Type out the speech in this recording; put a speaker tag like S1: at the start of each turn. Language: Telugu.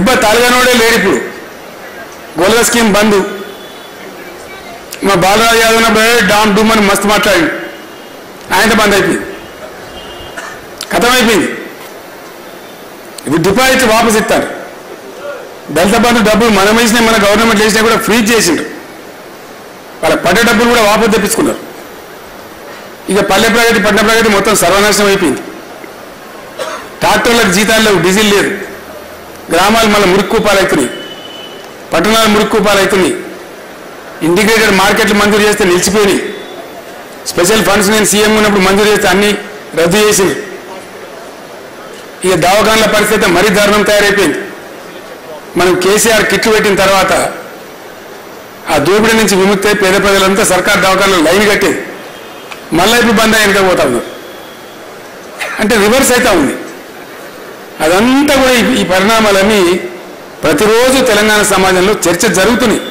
S1: దెబ్బ తలగనోడే లేడు ఇప్పుడు గోల్గా స్కీమ్ బంద్ మా బాలరాజు యాదవ్ డామ్ డూమ్ అని మస్తు మాట్లాడి ఆయనతో బంద్ అయిపోయింది ఖతమైపోయింది ఇప్పుడు డిపాజిట్ వాపస్ ఇస్తారు దళిత బంధు డబ్బులు మనం వేసినా మన గవర్నమెంట్ వేసినా కూడా ఫ్రీజ్ చేసిండ్రు వాళ్ళ పడ్డ డబ్బులు కూడా వాపసు తెప్పించుకున్నారు ఇక పల్లె ప్రగతి పట్టణ ప్రగతి మొత్తం సర్వనాశనం అయిపోయింది ట్రాక్టర్లకు జీతాలు లేవు డీజిల్ లేదు గ్రామాలు మళ్ళీ మురిక్కుపాలు అవుతున్నాయి పట్టణాలు మురిక్కుపాలు అవుతున్నాయి ఇంటిగ్రేటెడ్ మార్కెట్లు మంజూరు చేస్తే నిలిచిపోయినాయి స్పెషల్ ఫండ్స్ నేను సీఎం ఉన్నప్పుడు మంజూరు చేస్తే అన్నీ రద్దు చేసింది ఇక దవాఖాన్ల పరిస్థితి మరీ దారుణం తయారైపోయింది మనం కేసీఆర్ కిట్లు పెట్టిన తర్వాత ఆ దోపిడీ నుంచి విముక్తి పేద ప్రజలంతా సర్కార్ దవాఖాన్లో లైన్ కట్టేది మళ్ళీ ఇప్పుడు బంద్ వెనక పోతా ఉన్నారు అంటే రివర్స్ అవుతా ఉంది అదంతా కూడా ఈ పరిణామాలన్నీ ప్రతిరోజు తెలంగాణ సమాజంలో చర్చ జరుగుతున్నాయి